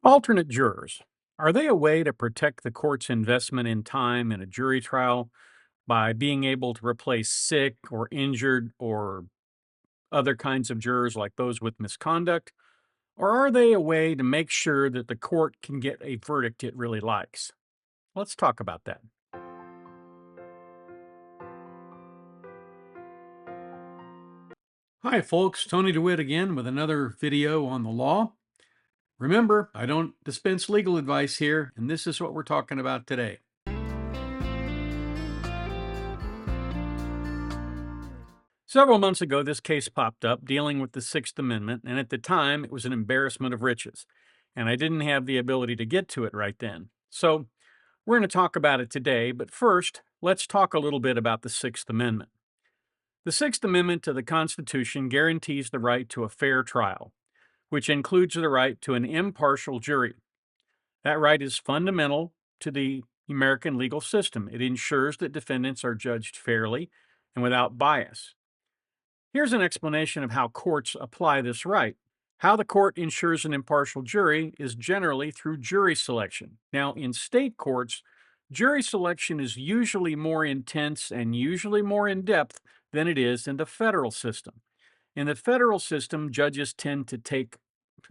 Alternate jurors. Are they a way to protect the court's investment in time in a jury trial by being able to replace sick or injured or other kinds of jurors like those with misconduct? Or are they a way to make sure that the court can get a verdict it really likes? Let's talk about that. Hi, folks. Tony DeWitt again with another video on the law. Remember, I don't dispense legal advice here, and this is what we're talking about today. Several months ago, this case popped up dealing with the Sixth Amendment, and at the time, it was an embarrassment of riches, and I didn't have the ability to get to it right then. So, we're going to talk about it today, but first, let's talk a little bit about the Sixth Amendment. The Sixth Amendment to the Constitution guarantees the right to a fair trial, which includes the right to an impartial jury. That right is fundamental to the American legal system. It ensures that defendants are judged fairly and without bias. Here's an explanation of how courts apply this right. How the court ensures an impartial jury is generally through jury selection. Now, in state courts, jury selection is usually more intense and usually more in depth than it is in the federal system. In the federal system, judges tend to take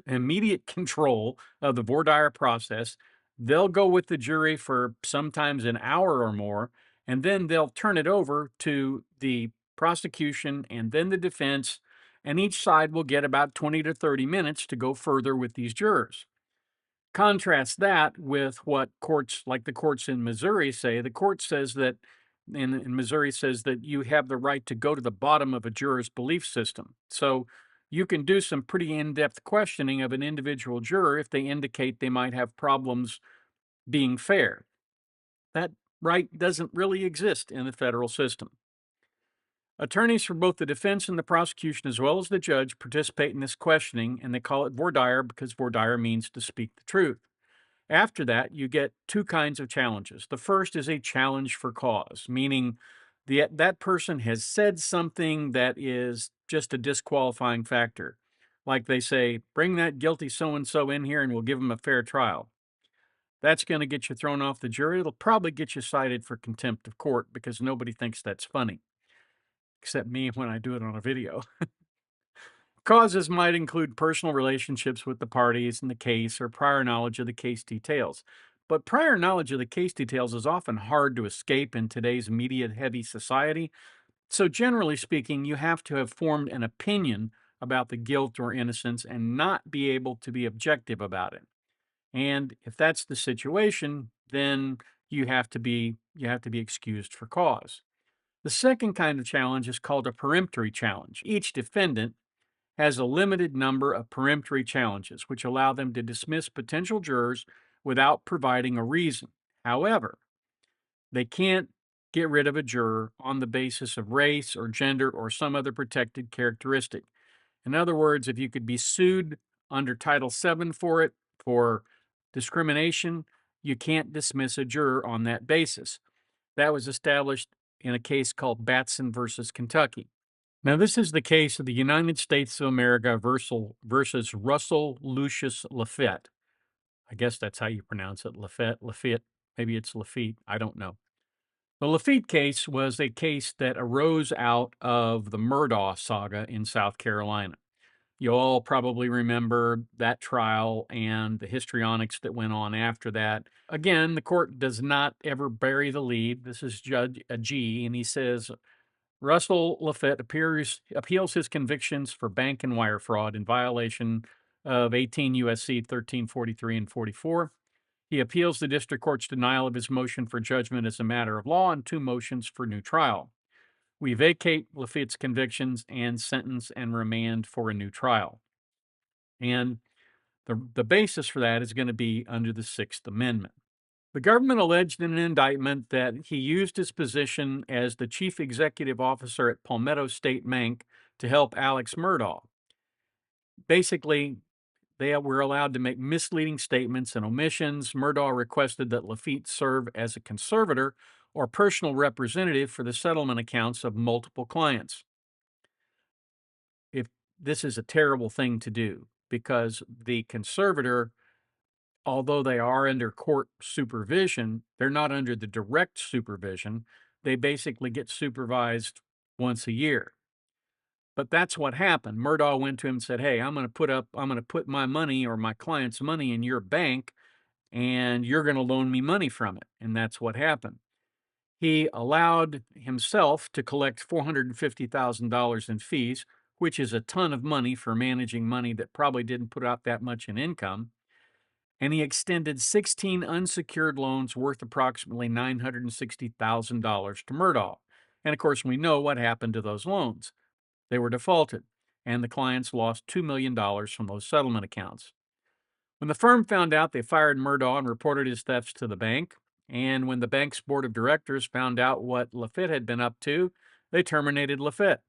immediate control of the voir dire process. They'll go with the jury for sometimes an hour or more, and then they'll turn it over to the prosecution and then the defense, and each side will get about 20 to 30 minutes to go further with these jurors. Contrast that with what courts like the courts in Missouri say. The court says that in Missouri says that you have the right to go to the bottom of a juror's belief system. So you can do some pretty in-depth questioning of an individual juror if they indicate they might have problems being fair. That right doesn't really exist in the federal system. Attorneys for both the defense and the prosecution, as well as the judge, participate in this questioning, and they call it voir dire because voir dire means to speak the truth. After that, you get two kinds of challenges. The first is a challenge for cause, meaning that person has said something that is just a disqualifying factor. Like they say, bring that guilty so and so in here and we'll give them a fair trial. That's going to get you thrown off the jury. It'll probably get you cited for contempt of court because nobody thinks that's funny, except me when I do it on a video. Causes might include personal relationships with the parties in the case or prior knowledge of the case details. But prior knowledge of the case details is often hard to escape in today's media heavy society. So, generally speaking, you have to have formed an opinion about the guilt or innocence and not be able to be objective about it. And if that's the situation, then you have to be excused for cause. The second kind of challenge is called a peremptory challenge. Each defendant has a limited number of peremptory challenges, which allow them to dismiss potential jurors without providing a reason. However, they can't get rid of a juror on the basis of race or gender or some other protected characteristic. In other words, if you could be sued under Title VII for it, for discrimination, you can't dismiss a juror on that basis. That was established in a case called Batson versus Kentucky. Now, this is the case of the United States of America versus Russell Lucius Lafitte. I guess that's how you pronounce it, Lafitte. Maybe it's Lafitte. I don't know. The Lafitte case was a case that arose out of the Murdaugh saga in South Carolina. You all probably remember that trial and the histrionics that went on after that. Again, the court does not ever bury the lead. This is Judge G, and he says Russell Laffitte appeals his convictions for bank and wire fraud in violation of 18 U.S.C. 1343 and 44. He appeals the district court's denial of his motion for judgment as a matter of law and two motions for new trial. We vacate Laffitte's convictions and sentence and remand for a new trial. And the basis for that is going to be under the Sixth Amendment. The government alleged in an indictment that he used his position as the chief executive officer at Palmetto State Bank to help Alex Murdaugh. Basically, they were allowed to make misleading statements and omissions. Murdaugh requested that Lafitte serve as a conservator or personal representative for the settlement accounts of multiple clients. If this is a terrible thing to do, because the conservator although they are under court supervision, they're not under the direct supervision. They basically get supervised once a year. But that's what happened. Murdaugh went to him and said, "Hey, I'm going to put my money or my client's money in your bank, and you're going to loan me money from it." And that's what happened. He allowed himself to collect $450,000 in fees, which is a ton of money for managing money that probably didn't put out that much in income. And he extended 16 unsecured loans worth approximately $960,000 to Murdaugh. And of course, we know what happened to those loans. They were defaulted, and the clients lost $2 million from those settlement accounts. When the firm found out, they fired Murdaugh and reported his thefts to the bank. And when the bank's board of directors found out what Lafitte had been up to, they terminated Lafitte.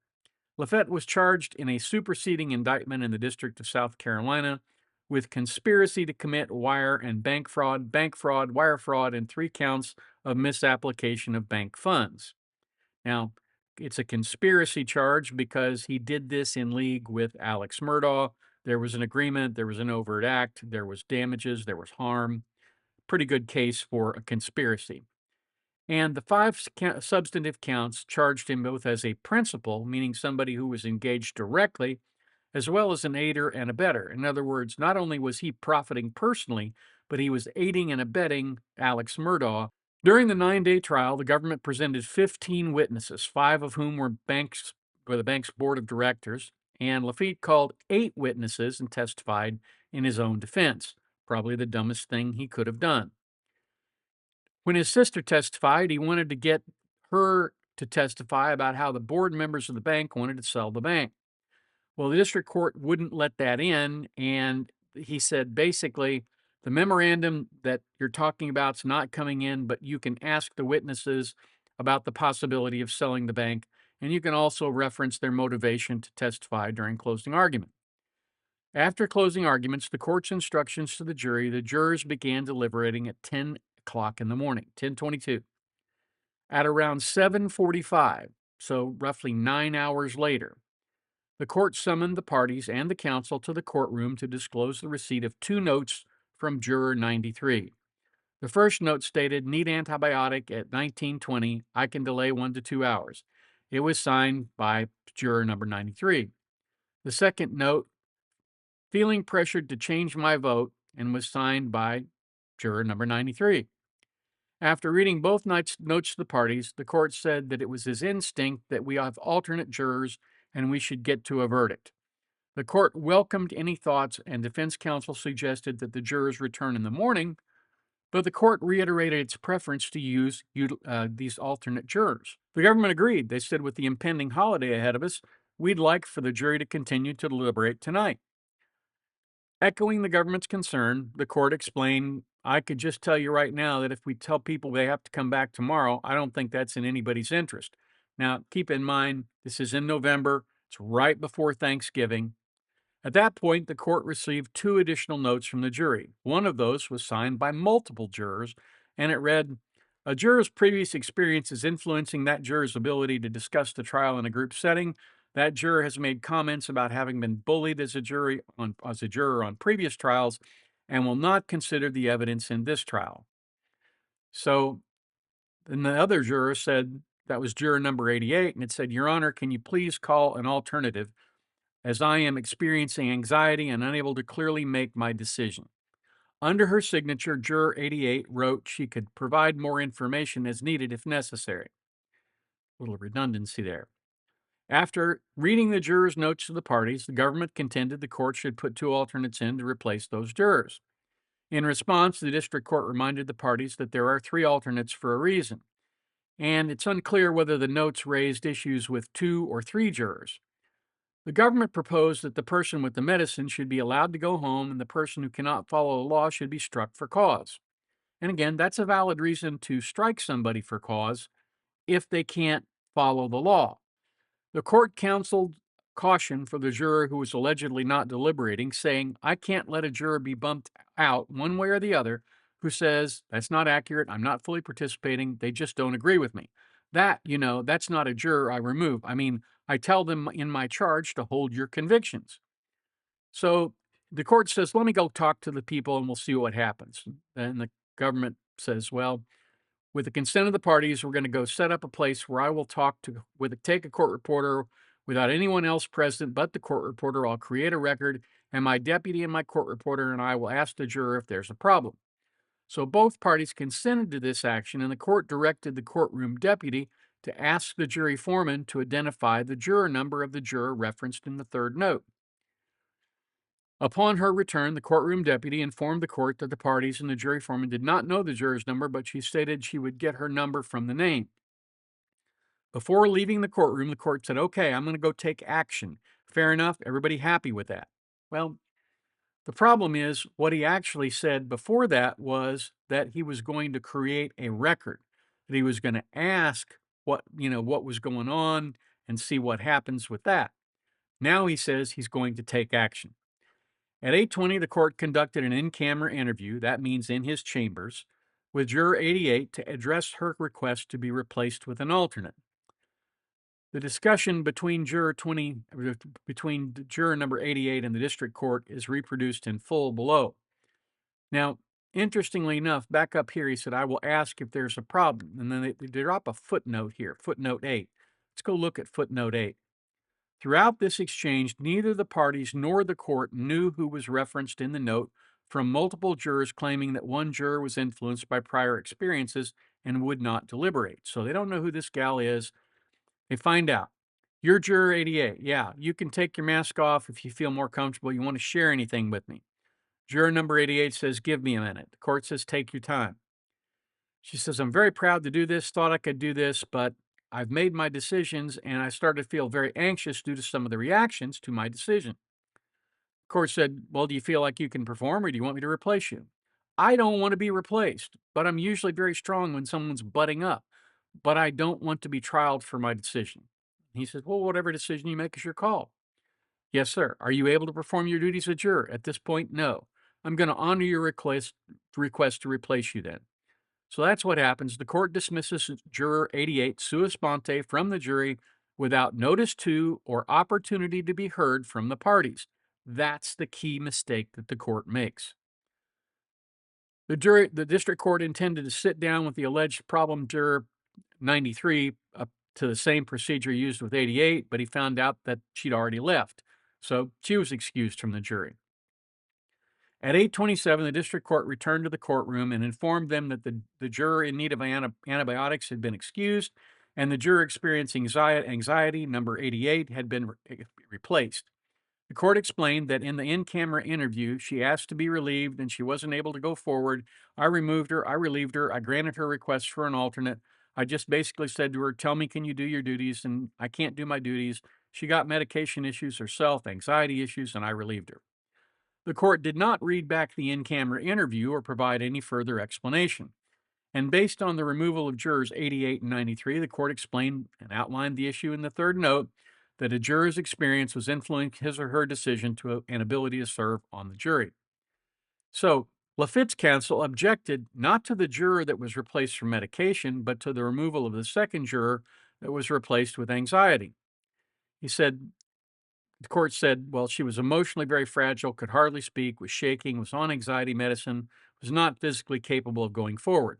Lafitte was charged in a superseding indictment in the District of South Carolina with conspiracy to commit wire and bank fraud, wire fraud, and 3 counts of misapplication of bank funds. Now, it's a conspiracy charge because he did this in league with Alex Murdaugh. There was an agreement, there was an overt act, there was damages, there was harm. Pretty good case for a conspiracy. And the 5 substantive counts charged him both as a principal, meaning somebody who was engaged directly, as well as an aider and abettor. In other words, not only was he profiting personally, but he was aiding and abetting Alex Murdaugh. During the 9-day trial, the government presented 15 witnesses, 5 of whom were the bank's board of directors, and Lafitte called 8 witnesses and testified in his own defense, probably the dumbest thing he could have done. When his sister testified, he wanted to get her to testify about how the board members of the bank wanted to sell the bank. Well, the district court wouldn't let that in, and he said basically, the memorandum that you're talking about is not coming in, but you can ask the witnesses about the possibility of selling the bank, and you can also reference their motivation to testify during closing argument. After closing arguments, the court's instructions to the jury, the jurors began deliberating at 10 o'clock in the morning, 10:22. At around 7:45, so roughly 9 hours later, the court summoned the parties and the counsel to the courtroom to disclose the receipt of 2 notes from juror 93. The first note stated, "Need antibiotic at 19:20. I can delay 1 to 2 hours." It was signed by juror number 93. The second note, "Feeling pressured to change my vote," and was signed by juror number 93. After reading both notes to the parties, the court said that it was his instinct that we have alternate jurors and we should get to a verdict. The court welcomed any thoughts, and defense counsel suggested that the jurors return in the morning, but the court reiterated its preference to use these alternate jurors. The government agreed. They said, with the impending holiday ahead of us, we'd like for the jury to continue to deliberate tonight. Echoing the government's concern, the court explained, "I could just tell you right now that if we tell people they have to come back tomorrow, I don't think that's in anybody's interest." Now, keep in mind, this is in November. It's right before Thanksgiving. At that point, the court received 2 additional notes from the jury. One of those was signed by multiple jurors, and it read, "A juror's previous experience is influencing that juror's ability to discuss the trial in a group setting. That juror has made comments about having been bullied as a juror on previous trials and will not consider the evidence in this trial." So then the other juror said, that was juror number 88, and it said, "Your Honor, can you please call an alternative, as I am experiencing anxiety and unable to clearly make my decision." Under her signature, juror 88 wrote she could provide more information as needed if necessary. A little redundancy there. After reading the jurors' notes to the parties, the government contended the court should put 2 alternates in to replace those jurors. In response, the district court reminded the parties that there are 3 alternates for a reason, and it's unclear whether the notes raised issues with 2 or 3 jurors. The government proposed that the person with the medicine should be allowed to go home and the person who cannot follow the law should be struck for cause. And again, that's a valid reason to strike somebody for cause if they can't follow the law. The court counseled caution for the juror who was allegedly not deliberating, saying, "I can't let a juror be bumped out one way or the other who says, 'That's not accurate, I'm not fully participating, they just don't agree with me.' That's not a juror I remove. I mean, I tell them in my charge to hold your convictions." So the court says, let me go talk to the people and we'll see what happens. And the government says, well, with the consent of the parties, we're going to go set up a place where I will take a court reporter without anyone else present but the court reporter. I'll create a record, and my deputy and my court reporter and I will ask the juror if there's a problem. So both parties consented to this action, and the court directed the courtroom deputy to ask the jury foreman to identify the juror number of the juror referenced in the third note. Upon her return, the courtroom deputy informed the court that the parties and the jury foreman did not know the juror's number, but she stated she would get her number from the name. Before leaving the courtroom, the court said, okay, I'm going to go take action. Fair enough. Everybody happy with that? Well, the problem is what he actually said before that was that he was going to create a record, that he was going to ask what was going on and see what happens with that. Now he says he's going to take action. At 8:20, the court conducted an in-camera interview, that means in his chambers, with juror 88 to address her request to be replaced with an alternate. The discussion between juror number 88 and the district court is reproduced in full below. Now, interestingly enough, back up here, he said, I will ask if there's a problem. And then they drop a footnote here, footnote 8. Let's go look at footnote 8. Throughout this exchange, neither the parties nor the court knew who was referenced in the note from multiple jurors claiming that one juror was influenced by prior experiences and would not deliberate. So they don't know who this gal is. They find out. You're juror 88. Yeah, you can take your mask off if you feel more comfortable. You want to share anything with me. Juror number 88 says, give me a minute. The court says, take your time. She says, I'm very proud to do this, thought I could do this, but I've made my decisions and I started to feel very anxious due to some of the reactions to my decision. The court said, well, do you feel like you can perform or do you want me to replace you? I don't want to be replaced, but I'm usually very strong when someone's butting up, but I don't want to be trialed for my decision. He says, well, whatever decision you make is your call. Yes, sir. Are you able to perform your duties as a juror? At this point, no. I'm going to honor your request to replace you then. So that's what happens. The court dismisses juror 88 sua sponte from the jury without notice to or opportunity to be heard from the parties. That's the key mistake that the court makes. The district court intended to sit down with the alleged problem juror 93 up to the same procedure used with 88, but he found out that she'd already left. So she was excused from the jury. At 8:27, the district court returned to the courtroom and informed them that the juror in need of antibiotics had been excused and the juror experiencing anxiety, number 88, had been replaced. The court explained that in the in-camera interview, she asked to be relieved and she wasn't able to go forward. I removed her, I relieved her, I granted her request for an alternate. I just basically said to her, tell me, can you do your duties? And I can't do my duties. She got medication issues herself, anxiety issues, and I relieved her. The court did not read back the in-camera interview or provide any further explanation. And based on the removal of jurors 88 and 93, the court explained and outlined the issue in the third note that a juror's experience was influencing his or her decision to an ability to serve on the jury. So, Lafitte's counsel objected not to the juror that was replaced for medication, but to the removal of the second juror that was replaced with anxiety. The court said, well, she was emotionally very fragile, could hardly speak, was shaking, was on anxiety medicine, was not physically capable of going forward.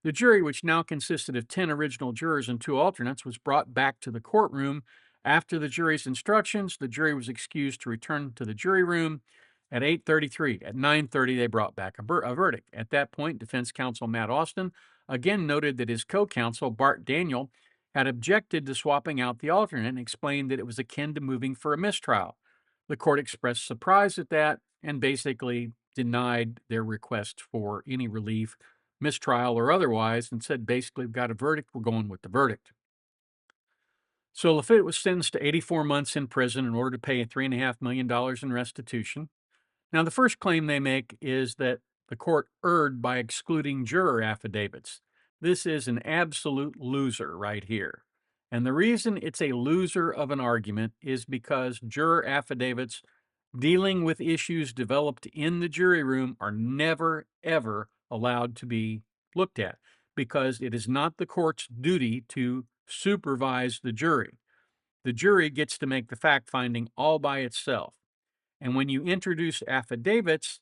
The jury, which now consisted of 10 original jurors and 2 alternates, was brought back to the courtroom. After the jury's instructions, the jury was excused to return to the jury room at 8:33. At 9:30, they brought back a verdict. At that point, defense counsel Matt Austin again noted that his co-counsel, Bart Daniel, had objected to swapping out the alternate and explained that it was akin to moving for a mistrial. The court expressed surprise at that and basically denied their request for any relief, mistrial or otherwise, and said, basically, we've got a verdict, we're going with the verdict. So Lafitte was sentenced to 84 months in prison in order to pay $3.5 million in restitution. Now, the first claim they make is that the court erred by excluding juror affidavits. This is an absolute loser right here. And the reason it's a loser of an argument is because juror affidavits dealing with issues developed in the jury room are never, ever allowed to be looked at because it is not the court's duty to supervise the jury. The jury gets to make the fact finding all by itself. And when you introduce affidavits,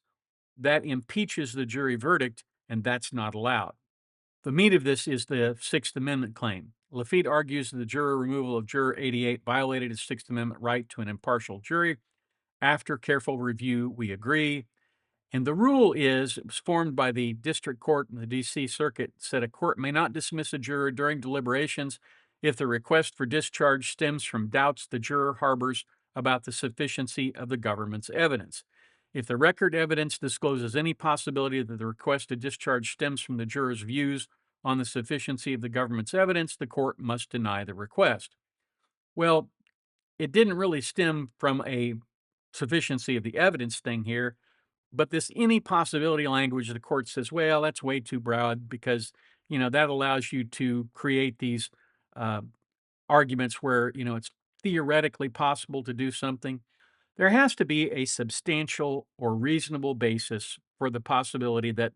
that impeaches the jury verdict, and that's not allowed. The meat of this is the Sixth Amendment claim. Lafitte argues that the juror removal of Juror 88 violated his Sixth Amendment right to an impartial jury. After careful review, we agree. And the rule is, it was formed by the district court in the D.C. Circuit, said a court may not dismiss a juror during deliberations if the request for discharge stems from doubts the juror harbors about the sufficiency of the government's evidence. If the record evidence discloses any possibility that the requested discharge stems from the juror's views on the sufficiency of the government's evidence, the court must deny the request. Well, it didn't really stem from a sufficiency of the evidence thing here, but this any possibility language, the court says, well, that's way too broad because, that allows you to create these uh, arguments where, it's theoretically possible to do something. There has to be a substantial or reasonable basis for the possibility that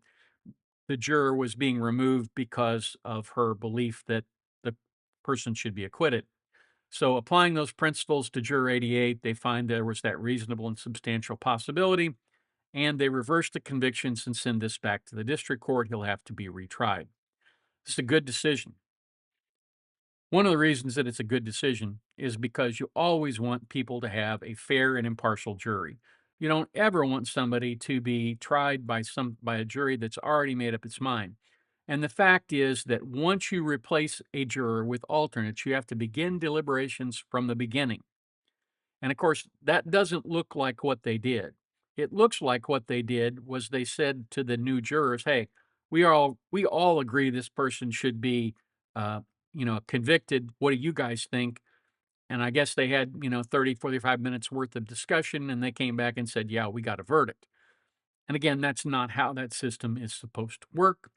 the juror was being removed because of her belief that the person should be acquitted. So, applying those principles to Juror 88, they find there was that reasonable and substantial possibility, and they reverse the convictions and send this back to the district court. He'll have to be retried. It's a good decision. One of the reasons that it's a good decision is because you always want people to have a fair and impartial jury. You don't ever want somebody to be tried by a jury that's already made up its mind. And the fact is that once you replace a juror with alternates, you have to begin deliberations from the beginning. And of course, that doesn't look like what they did. It looks like what they did was they said to the new jurors, "Hey, we all agree this person should be, uh, convicted. What do you guys think?" And I guess they had 30, 45 minutes worth of discussion, and they came back and said, "Yeah, we got a verdict." And again, that's not how that system is supposed to work.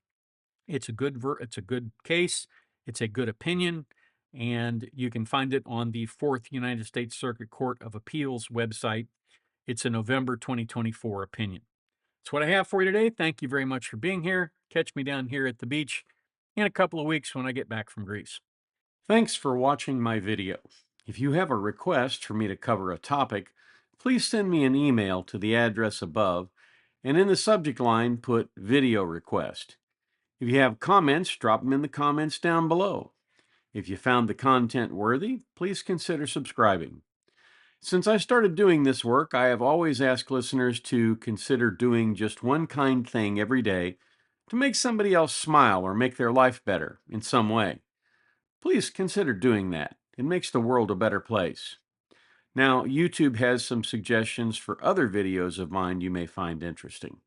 It's a good case. It's a good opinion, and you can find it on the Fourth United States Circuit Court of Appeals website. It's a November 2024 opinion. That's what I have for you today. Thank you very much for being here. Catch me down here at the beach in a couple of weeks when I get back from Greece. Thanks for watching my video. If you have a request for me to cover a topic, please send me an email to the address above, and in the subject line put video request. If you have comments, drop them in the comments down below. If you found the content worthy, please consider subscribing. Since I started doing this work, I have always asked listeners to consider doing just one kind thing every day to make somebody else smile or make their life better in some way. Please consider doing that. It makes the world a better place. Now, YouTube has some suggestions for other videos of mine you may find interesting.